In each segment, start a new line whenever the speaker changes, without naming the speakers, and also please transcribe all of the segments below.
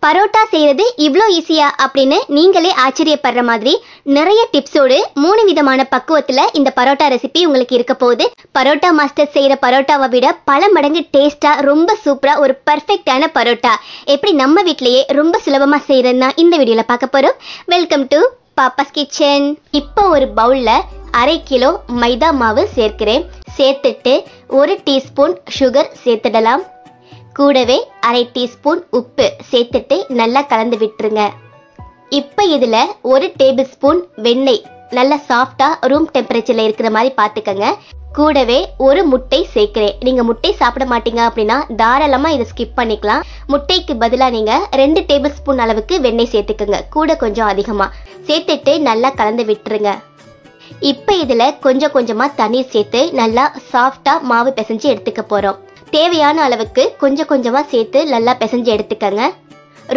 பரோட்டா செய்யறது இவ்ளோ ஈஸியா அப்படின்னு நீங்களே ஆச்சரியப்படுற மாதிரி நிறைய டிப்ஸோடு 3 விதமான பக்குவத்துல இந்த பரோட்டா ரெசிபி உங்களுக்கு இருக்க போகுது. பரோட்டா மாஸ்டர் செய்யற பரோட்டாவை விட பல மடங்கு டேஸ்டா ரொம்ப சூப்பரா ஒரு பெர்ஃபெக்ட்டான பரோட்டா எப்படி நம்ம வீட்லயே ரொம்ப சுலபமா செய்யறதுன்னா இந்த வீடியோல பார்க்க போறோம். Welcome to Pappa's kitchen. இப்போ ஒரு பவுல்ல 1/2 கிலோ மைதா மாவு சேர்க்கிறேன். சேர்த்துட்டு 1 டீஸ்பூன் சுகர் சேர்த்துடலாம். கூடவே 1/2 டீஸ்பூன் உப்பு சேர்த்துட்டு நல்லா கலந்து விட்டுருங்க. இப்போ இதில் 1 டேபிள் ஸ்பூன் வெண்ணெய் நல்லா சாஃப்டாக ரூம் டெம்பரேச்சரில் இருக்கிற மாதிரி பார்த்துக்கங்க. கூடவே 1 முட்டை சேர்க்கிறேன். நீங்கள் முட்டை சாப்பிட மாட்டீங்க அப்படின்னா தாராளமாக இதை ஸ்கிப் பண்ணிக்கலாம். முட்டைக்கு பதிலாக நீங்கள் 2 டேபிள் ஸ்பூன் அளவுக்கு வெண்ணெய் சேர்த்துக்கோங்க, கூட கொஞ்சம் அதிகமாக சேர்த்துட்டு நல்லா கலந்து விட்டுருங்க. இப்போ இதில் கொஞ்சம் கொஞ்சமாக தண்ணீர் சேர்த்து நல்லா சாஃப்டாக மாவு பிசைஞ்சு எடுத்துக்க போகிறோம். தேவையான அளவுக்கு கொஞ்சம் கொஞ்சமாக சேர்த்து நல்லா பிசைஞ்சு எடுத்துக்கங்க.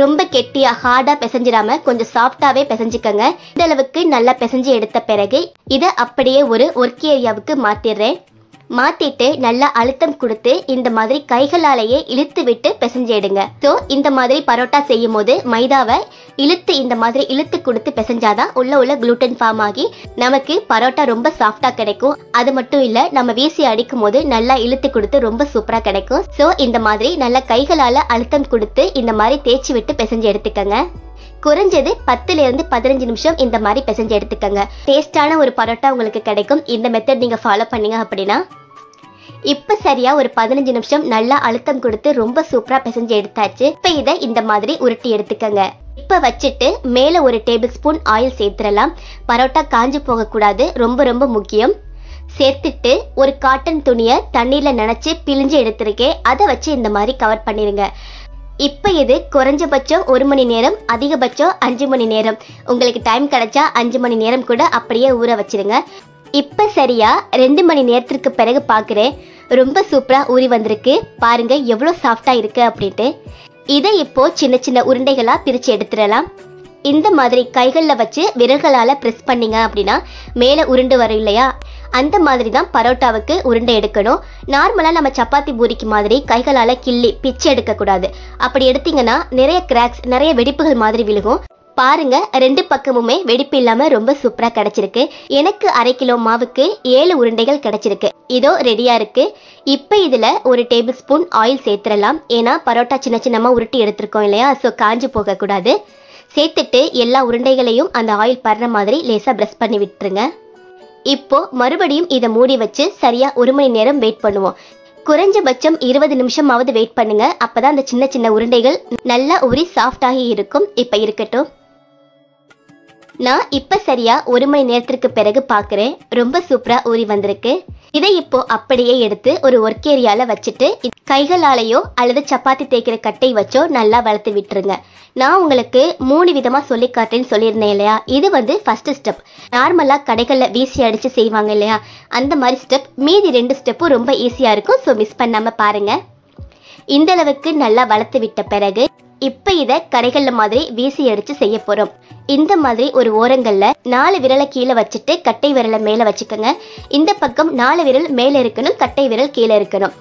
ரொம்ப கெட்டியா ஹார்டா பிசைஞ்சிடாம கொஞ்சம் சாஃப்டாவே பிசைஞ்சுக்கங்க. இந்த அளவுக்கு நல்லா பிசைஞ்சு எடுத்த பிறகு இதை அப்படியே ஒரு ஒர்க் ஏரியாவுக்கு மாத்திடுறேன். மாத்திட்டு நல்லா அழுத்தம் கொடுத்து இந்த மாதிரி கைகளாலேயே இழுத்து விட்டு பிசைஞ்சு எடுங்க. ஸோ இந்த மாதிரி பரோட்டா செய்யும் போது மைதாவை இழுத்து இந்த மாதிரி இழுத்து கொடுத்து பிசைஞ்சாதான் உள்ள குளூட்டன் ஃபார்ம் ஆகி நமக்கு பரோட்டா ரொம்ப சாஃப்டா கிடைக்கும். அது மட்டும் இல்ல, நம்ம வீசி அடிக்கும் போது நல்லா இழுத்து கொடுத்து ரொம்ப சூப்பரா கிடைக்கும். ஸோ இந்த மாதிரி நல்லா கைகளால அழுத்தம் கொடுத்து இந்த மாதிரி தேய்ச்சி விட்டு பிசைஞ்சு எடுத்துக்கங்க. குறைஞ்சது 10 இருந்து 15 நிமிஷம் இந்த மாதிரி பிசைஞ்சு எடுத்துக்கங்க. டேஸ்டான ஒரு பரோட்டா உங்களுக்கு கிடைக்கும் இந்த மெத்தட் நீங்க ஃபாலோ பண்ணீங்க அப்படின்னா. இப்ப சரியா ஒரு 15 நிமிஷம் நல்லா அழுத்தம் கொடுத்து ரொம்ப சூப்பரா பிசைஞ்சு எடுத்தாச்சு. இப்ப இதை இந்த மாதிரி உருட்டி எடுத்துக்கங்க. இப்ப வச்சுட்டு மேல 1 டேபிள் ஸ்பூன் ஆயில் சேர்த்துடலாம். பரோட்டா காஞ்சு போக கூடாது, ரொம்ப ரொம்ப முக்கியம். சேர்த்துட்டு ஒரு காட்டன் துணியை தண்ணீர்ல நனைச்சு பிழிஞ்சு எடுத்திருக்கேன். அதை வச்சு இந்த மாதிரி கவர் பண்ணிருங்க. இப்போ இது குறைஞ்சபட்சம் 1 மணி நேரம், அதிகபட்சம் 5 மணி நேரம். உங்களுக்கு டைம் கிடைச்சா 5 மணி நேரம் கூட அப்படியே ஊற வச்சிருங்க. இப்போ சரியா 2 மணி நேரத்திற்கு பிறகு பார்க்குறேன், ரொம்ப சூப்பராக ஊறி வந்திருக்கு. பாருங்க எவ்வளோ சாஃப்டா இருக்கு அப்படின்ட்டு. இதை இப்போ சின்ன சின்ன உருண்டைகளாக பிரித்து எடுத்துடலாம். இந்த மாதிரி கைகளில் வச்சு விரல்களால் ப்ரெஸ் பண்ணிங்க அப்படின்னா மேலே உருண்டு வரும் இல்லையா, அந்த மாதிரி தான் பரோட்டாவுக்கு உருண்டை எடுக்கணும். நார்மலாக நம்ம சப்பாத்தி பூரிக்கு மாதிரி கைகளால் கிள்ளி பிச்சு எடுக்கக்கூடாது. அப்படி எடுத்தீங்கன்னா நிறைய கிராக்ஸ், நிறைய வெடிப்புகள் மாதிரி விழுகும். பாருங்க 2 பக்கமுமே வெடிப்பு இல்லாமல் ரொம்ப சூப்பராக கிடைச்சிருக்கு. எனக்கு 1/2 கிலோ மாவுக்கு 7 உருண்டைகள் கிடைச்சிருக்கு. இதோ ரெடியா இருக்கு. இப்போ இதில் 1 டேபிள் ஸ்பூன் ஆயில் சேர்த்துடலாம். ஏன்னா பரோட்டா சின்ன சின்னமாக உருட்டி எடுத்திருக்கோம் இல்லையா, ஸோ காஞ்சு போகக்கூடாது. சேர்த்துட்டு எல்லா உருண்டைகளையும் அந்த ஆயில் படுற மாதிரி லேசாக ப்ரெஸ் பண்ணி விட்டுருங்க. இப்போ மறுபடியும் இதை மூடி வச்சு சரியா 1 மணி நேரம் வெயிட் பண்ணுவோம். குறைஞ்சபட்சம் 20 நிமிஷமாவது வெயிட் பண்ணுங்க. அப்பதான் அந்த சின்ன சின்ன உருண்டைகள் நல்லா ஊறி சாஃப்டாகி இருக்கும். இப்ப இருக்கட்டும். நான் இப்ப சரியா 1 மணி நேரத்திற்கு பிறகு பார்க்கிறேன், ரொம்ப சூப்பரா ஊறி வந்திருக்கு. இதை இப்போ அப்படியே எடுத்து ஒரு ஒர்க் ஏரியால வச்சுட்டு கைகளாலேயோ அல்லது சப்பாத்தி தேய்க்கிற கட்டை வச்சோ நல்லா வளர்த்து விட்டுருங்க. நான் உங்களுக்கு 3 விதமா சொல்லி காட்டுறேன்னு சொல்லியிருந்தேன் இல்லையா, இது வந்து ஃபர்ஸ்ட் ஸ்டெப். நார்மலா கடைகளில் வீசி அடிச்சு செய்வாங்க இல்லையா, அந்த மாதிரி ஸ்டெப். மீதி 2 ஸ்டெப்பும் ரொம்ப ஈஸியா இருக்கும். ஸோ மிஸ் பண்ணாம பாருங்க. இந்த அளவுக்கு நல்லா வளர்த்து விட்ட பிறகு இப்ப இதை கடைகளில் மாதிரி வீசி அடிச்சு செய்ய போறோம். இந்த மாதிரி ஒரு ஓரங்கள்ல 4 விரலை கீழே வச்சுட்டு கட்டை விரலை மேல வச்சுக்கோங்க. இந்த பக்கம் 4 விரல் மேல இருக்கணும், கட்டை விரல் கீழே இருக்கணும்.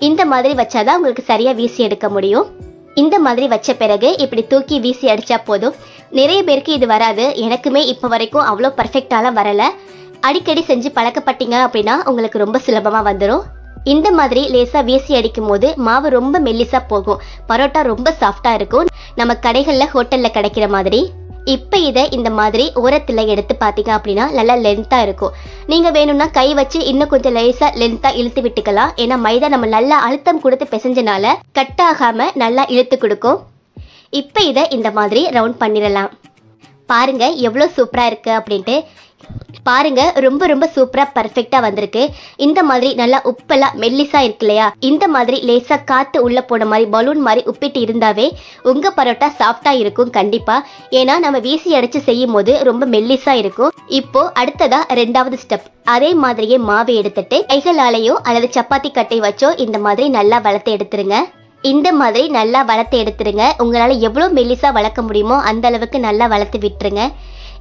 இந்த மாதிரி வச்சாதான் உங்களுக்கு சரியா வீசி எடுக்க முடியும். இந்த மாதிரி வச்ச பிறகு இப்படி தூக்கி வீசி அடிச்சா போதும். நிறைய பேருக்கு இது வராது. எனக்குமே இப்போ வரைக்கும் அவ்வளோ பர்ஃபெக்டாலாம் வரல. அடிக்கடி செஞ்சு பழக்கப்பட்டீங்க அப்படின்னா உங்களுக்கு ரொம்ப சுலபமா வந்துடும். இந்த மாதிரி லேசா வீசி அடிக்கும் போது மாவு ரொம்ப மெல்லிசா போகும். பரோட்டா ரொம்ப சாஃப்டா இருக்கும், நம்ம கடைகளில் ஹோட்டல்ல கிடைக்கிற மாதிரி. இப்போ இதை இந்த மாதிரி ஓரத்தில் எடுத்து பார்த்தீங்க அப்படின்னா நல்லா லென்த்தாக இருக்கும். நீங்கள் வேணும்னா கை வச்சு இன்னும் கொஞ்சம் லேசாக லென்த்தாக இழுத்து விட்டுக்கலாம். ஏன்னா மைதா நம்ம நல்லா அழுத்தம் கொடுத்து பிசைஞ்சனால கட் ஆகாமல் நல்லா இழுத்து கொடுக்கும். இப்போ இதை இந்த மாதிரி ரவுண்ட் பண்ணிடலாம். பாருங்க எவ்வளோ சூப்பராக இருக்கு அப்படின்ட்டு. பாருங்க ரொம்ப ரொம்ப சூப்பரா பர்ஃபெக்டா வந்திருக்கு. இந்த மாதிரி நல்லா உப்பெல்லாம் மெல்லிசா இருக்கு இல்லையா, இந்த மாதிரி லேசா காத்து உள்ள போன மாதிரி பலூன் மாதிரி உப்பிட்டு இருந்தாவே உங்க பரோட்டா சாஃப்டா இருக்கும் கண்டிப்பா. ஏன்னா நம்ம வீசி அடிச்சு செய்யும் போது ரொம்ப மெல்லிசா இருக்கும். இப்போ அடுத்ததா 2வது ஸ்டெப். அதே மாதிரியே மாவு எடுத்துட்டு கைகளாலேயோ அல்லது சப்பாத்தி கட்டை வச்சோ இந்த மாதிரி நல்லா வளர்த்து எடுத்துருங்க. இந்த மாதிரி நல்லா வளர்த்து எடுத்துருங்க. உங்களால எவ்வளவு மெல்லிசா வளர்க்க முடியுமோ அந்த அளவுக்கு நல்லா வளர்த்து விட்டுருங்க.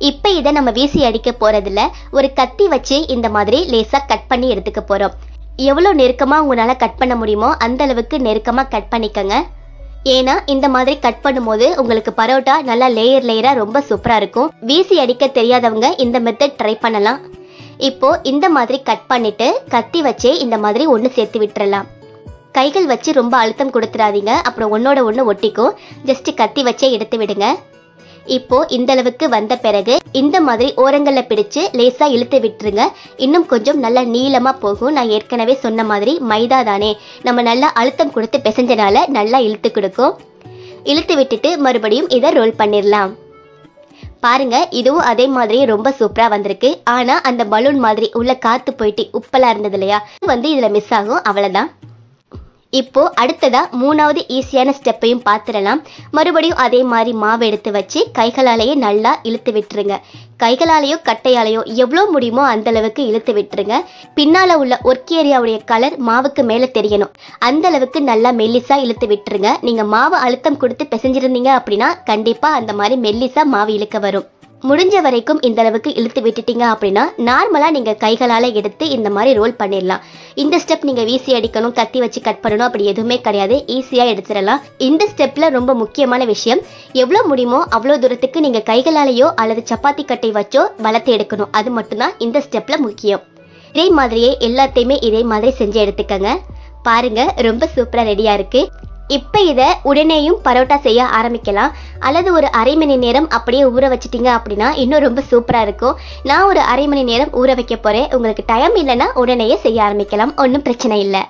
இப்போ இதை நம்ம வீசி அடிக்க போறதில்ல, ஒரு கத்தி வச்சு இந்த மாதிரி லேசா கட் பண்ணி எடுத்துக்க போறோம். எவ்வளோ நெருக்கமா உங்களால கட் பண்ண முடியுமோ அந்த அளவுக்கு நெருக்கமா கட் பண்ணிக்கங்க. ஏன்னா இந்த மாதிரி கட் பண்ணும்போது உங்களுக்கு பரோட்டா நல்லா லேயர் லேயரா ரொம்ப சூப்பரா இருக்கும். வீசி அடிக்க தெரியாதவங்க இந்த மெத்தட் ட்ரை பண்ணலாம். இப்போ இந்த மாதிரி கட் பண்ணிட்டு கத்தி வச்சே இந்த மாதிரி ஒன்று சேர்த்து விட்டுறலாம். கைகள் வச்சு ரொம்ப அழுத்தம் கொடுத்துடாதீங்க, அப்புறம் ஒன்னோட ஒன்று ஒட்டிக்கும். ஜஸ்ட் கத்தி வச்சே எடுத்து விடுங்க. இப்போ இந்த அளவுக்கு வந்த பிறகு இந்த மாதிரி ஓரங்கள்ல பிடிச்சு லேசா இழுத்து விட்டுருங்க. இன்னும் கொஞ்சம் நல்லா நீளமா போகும். நான் ஏற்கனவே சொன்ன மாதிரி மைதா தானே, நம்ம நல்லா அழுத்தம் கொடுத்து பிசைஞ்சனால நல்லா இழுத்து கொடுக்கும். இழுத்து விட்டுட்டு மறுபடியும் இதை ரோல் பண்ணிடலாம். பாருங்க, இதுவும் அதே மாதிரி ரொம்ப சூப்பரா வந்திருக்கு. ஆனா அந்த பலூன் மாதிரி உள்ள காத்து போயிட்டு உப்பெல்லாம் இருந்தது இல்லையா, இதுல மிஸ் ஆகும். அவ்வளவுதான். இப்போ அடுத்ததா மூணாவது ஈஸியான ஸ்டெப்பையும் பார்த்துடலாம். மறுபடியும் அதே மாதிரி மாவு எடுத்து வச்சு கைகளாலேயே நல்லா இழுத்து விட்டுருங்க. கைகளாலேயோ கட்டையாலேயோ எவ்வளோ முடியுமோ அந்த அளவுக்கு இழுத்து விட்டுருங்க. பின்னால உள்ள ஒர்க் ஏரியாவுடைய கலர் மாவுக்கு மேலே தெரியணும். அந்த அளவுக்கு நல்லா மெல்லிசா இழுத்து விட்டுருங்க. நீங்க மாவு அழுத்தம் கொடுத்து பிசைஞ்சிருந்தீங்க அப்படின்னா கண்டிப்பா அந்த மாதிரி மெல்லிசா மாவு இழுக்க வரும். முடிஞ்ச வரைக்கும் இந்த அளவுக்கு இழுத்து விட்டுட்டீங்க அப்படின்னா நார்மலா நீங்க கைகளால எடுத்து இந்த மாதிரி ரோல் பண்ணிடலாம். இந்த ஸ்டெப் நீங்க வீசி அடிக்கணும், கத்தி வச்சு கட் பண்ணணும் அப்படி எதுவுமே கிடையாது. ஈஸியா எடுத்துடலாம். இந்த ஸ்டெப்ல ரொம்ப முக்கியமான விஷயம், எவ்வளவு முடியுமோ அவ்வளவு தூரத்துக்கு நீங்க கைகளாலேயோ அல்லது சப்பாத்தி கட்டை வச்சோ வளர்த்து எடுக்கணும். அது மட்டும்தான் இந்த ஸ்டெப்ல முக்கியம். இதே மாதிரியே எல்லாத்தையுமே இதே மாதிரி செஞ்சு எடுத்துக்கங்க. பாருங்க, ரொம்ப சூப்பரா ரெடியா இருக்கு. இப்போ இதை உடனேயும் பரோட்டா செய்ய ஆரம்பிக்கலாம். அல்லது ஒரு அரை மணி நேரம் அப்படியே ஊற வச்சிட்டிங்க அப்படின்னா இன்னும் ரொம்ப சூப்பராக இருக்கும். நான் ஒரு அரை மணி நேரம் ஊற வைக்க போகிறேன். உங்களுக்கு டைம் இல்லைன்னா உடனேயே செய்ய ஆரம்பிக்கலாம், ஒன்றும் பிரச்சனை இல்லை.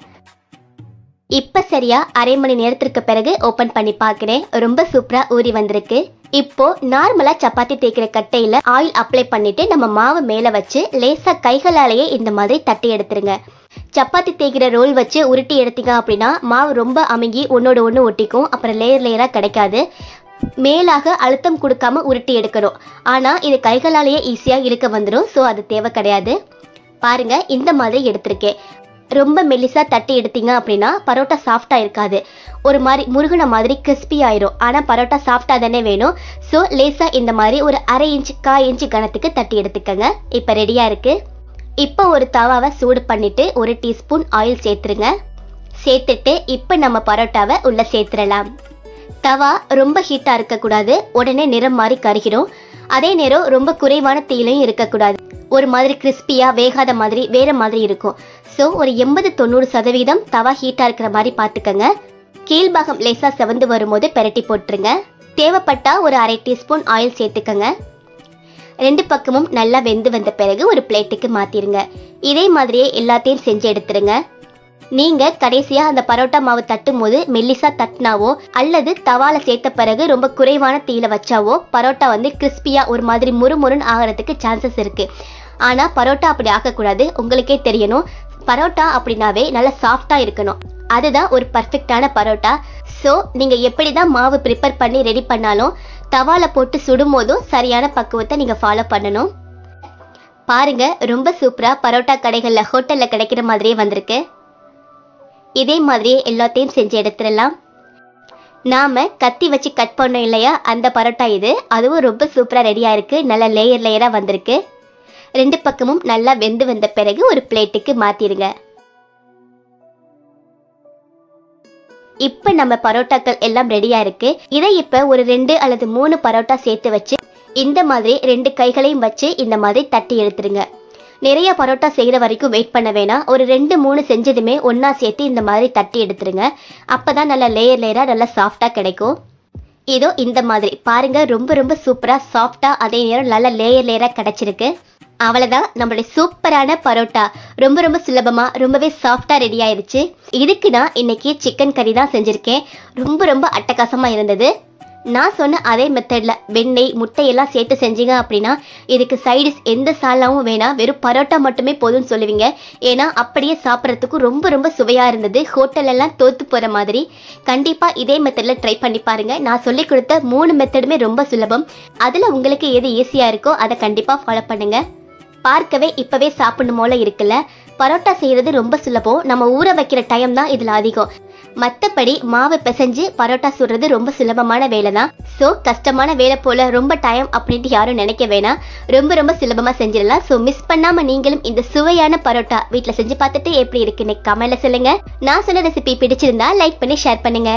இப்போ சரியா அரை மணி நேரத்திற்கு பிறகு ஓப்பன் பண்ணி பார்க்குறேன். ரொம்ப சூப்பராக ஊறி வந்திருக்கு. இப்போ நார்மலா சப்பாத்தி தேய்க்கிற கட்டையில ஆயில் அப்ளை பண்ணிட்டு நம்ம மாவு மேலே வச்சு லேசா கைகளாலேயே இந்த மாதிரி தட்டி எடுத்துருங்க. சப்பாத்தி தேய்க்கிற ரோல் வச்சு உருட்டி எடுத்தீங்க அப்படின்னா மாவு ரொம்ப அமுங்கி ஒன்னோட ஒன்று ஒட்டிக்கும். அப்புறம் லேயர் லேயராக கிடைக்காது. மேலாக அழுத்தம் கொடுக்காம உருட்டி எடுக்கணும். ஆனால் இது கைகளாலேயே ஈஸியாக இழுக்க வந்துடும். ஸோ அது தேவை கிடையாது. பாருங்க, இந்த மாதிரி எடுத்திருக்கேன். ரொம்ப மெல்லிசா தட்டி எடுத்தீங்க அப்படின்னா பரோட்டா சாஃப்டா இருக்காது. ஒரு மாதிரி முருகன மாதிரி கிறிஸ்பி ஆயிரும். ஆனால் பரோட்டா சாஃப்டா தானே வேணும். ஸோ லேசா இந்த மாதிரி ஒரு அரை இன்ச்சு 1/4 இன்ச்சு கனத்துக்கு தட்டி எடுத்துக்கங்க. இப்போ ரெடியா இருக்கு. இப்போ ஒரு தவாவை சூடு பண்ணிட்டு 1 டீஸ்பூன் ஆயில் சேர்த்துருங்க. சேர்த்துட்டு இப்போ நம்ம பரோட்டாவை உள்ள சேர்த்துடலாம். தவா ரொம்ப ஹீட்டா இருக்கக்கூடாது, உடனே நிறம் மாறி கருகிடும். அதே நேரம் ரொம்ப குறைவான தீயிலையும் இருக்கக்கூடாது. ஒரு மாதிரி கிறிஸ்பியா வேகாத மாதிரி வேற மாதிரி இருக்கும். ஸோ ஒரு 80-90% தவா ஹீட்டா இருக்கிற மாதிரி பார்த்துக்கங்க. கீழ்பாகம் லேசா செவந்து வரும்போது பெரட்டி போட்டுருங்க. தேவைப்பட்டா ஒரு அரை டீஸ்பூன் ஆயில் சேர்த்துக்கங்க. 2 பக்கமும் நல்லா வெந்து வந்த பிறகு ஒரு பிளேட்டுக்கு மாத்திருங்க. இதே மாதிரியே எல்லாத்தையும் செஞ்சு எடுத்துருங்க. நீங்க கடைசியா அந்த பரோட்டா மாவு தட்டும் போது மெல்லிசா தட்டினாவோ அல்லது தவால சேர்த்த பிறகு ரொம்ப குறைவான தீயில வச்சாவோ பரோட்டா கிறிஸ்பியா ஒரு மாதிரி முறுமுறுன்னு ஆகிறதுக்கு சான்சஸ் இருக்கு. ஆனா பரோட்டா அப்படி ஆக்கக்கூடாது. உங்களுக்கே தெரியணும், பரோட்டா அப்படின்னாவே நல்லா சாஃப்டா இருக்கணும். அதுதான் ஒரு பர்ஃபெக்டான பரோட்டா. ஸோ நீங்க எப்படிதான் மாவு ப்ரிப்பேர் பண்ணி ரெடி பண்ணாலும் தவால போட்டு சுடும் போதும் சரியான பக்குவத்தை நீங்க ஃபாலோ பண்ணணும். பாருங்க, ரொம்ப சூப்பரா பரோட்டா கடைகள்ல ஹோட்டல்ல கிடைக்கிற மாதிரியே வந்திருக்கு. இதே மாதிரியே எல்லாத்தையும் செஞ்சு எடுத்துடலாம். நாம கத்தி வச்சு கட் பண்ணோம் இல்லையா, அந்த பரோட்டா இது. அதுவும் ரொம்ப சூப்பரா ரெடியா இருக்கு. நல்ல லேயர் லேயரா வந்திருக்கு. 2 பக்கமும் நல்லா வெந்து வந்த பிறகு ஒரு பிளேட்டுக்கு மாத்திருங்க. இப்ப நம்ம பரோட்டாக்கள் எல்லாம் ரெடியா இருக்கு. இதை இப்ப ஒரு 2 அல்லது 3 பரோட்டா சேர்த்து வச்சு இந்த மாதிரி 2 கைகளையும் வச்சு இந்த மாதிரி தட்டி எடுத்துருங்க. நிறைய பரோட்டா செய்யற வரைக்கும் வெயிட் பண்ண வேணாம். ஒரு 2-3 செஞ்சதுமே ஒன்னா சேர்த்து இந்த மாதிரி தட்டி எடுத்துருங்க. அப்பதான் நல்ல லேயர் லேயரா நல்லா சாஃப்டா கிடைக்கும். இதோ இந்த மாதிரி பாருங்க, ரொம்ப ரொம்ப சூப்பரா சாஃப்டா அதே நேரம் நல்ல லேயர் லேயரா கிடைச்சிருக்கு. அவ்வளவுதான், நம்மளுடைய சூப்பரான பரோட்டா ரொம்ப ரொம்ப சுலபமா ரொம்பவே சாஃப்டா ரெடி ஆயிருச்சு. இதுக்கு நான் இன்னைக்கு சிக்கன் கறி தான் செஞ்சிருக்கேன். ரொம்ப ரொம்ப அட்டகாசமா இருந்தது. நான் சொன்ன அதே மெத்தட்ல வெண்ணெய் முட்டையெல்லாம் சேர்த்து செஞ்சீங்க அப்படின்னா இதுக்கு சைடிஸ் எந்த சாலாவும் வேணாம், வெறும் பரோட்டா மட்டுமே போதும்னு சொல்லுவீங்க. ஏன்னா அப்படியே சாப்பிட்றதுக்கும் ரொம்ப ரொம்ப சுவையா இருந்தது. ஹோட்டல் எல்லாம் தோத்து போற மாதிரி. கண்டிப்பா இதே மெத்தட்ல ட்ரை பண்ணி பாருங்க. நான் சொல்லி கொடுத்த 3 மெத்தடுமே ரொம்ப சுலபம். அதுல உங்களுக்கு எது ஈஸியா இருக்கோ அதை கண்டிப்பா ஃபாலோ பண்ணுங்க. பார்க்கவே இப்பவே சாப்பிடணும் போல இருக்குல்ல. பரோட்டா செய்யறது ரொம்ப சுலபம். நம்ம ஊற வைக்கிற டைம் தான் இதுல அதிகம். மத்தபடி மாவை பிசைஞ்சு பரோட்டா சுடுறது ரொம்ப சுலபமான வேலை தான். ஸோ கஷ்டமான வேலை போல ரொம்ப டைம் அப்படின்ட்டு யாரும் நினைக்க வேணாம். ரொம்ப ரொம்ப சுலபமா செஞ்சிடலாம். ஸோ மிஸ் பண்ணாம நீங்களும் இந்த சுவையான பரோட்டா வீட்டில் செஞ்சு பார்த்துட்டு எப்படி இருக்குன்னு கமெண்ட்ல சொல்லுங்க. நான் சொன்ன ரெசிபி பிடிச்சிருந்தா லைக் பண்ணி ஷேர் பண்ணுங்க.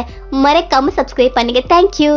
மறக்காம சப்ஸ்கிரைப் பண்ணுங்க. தேங்க்யூ.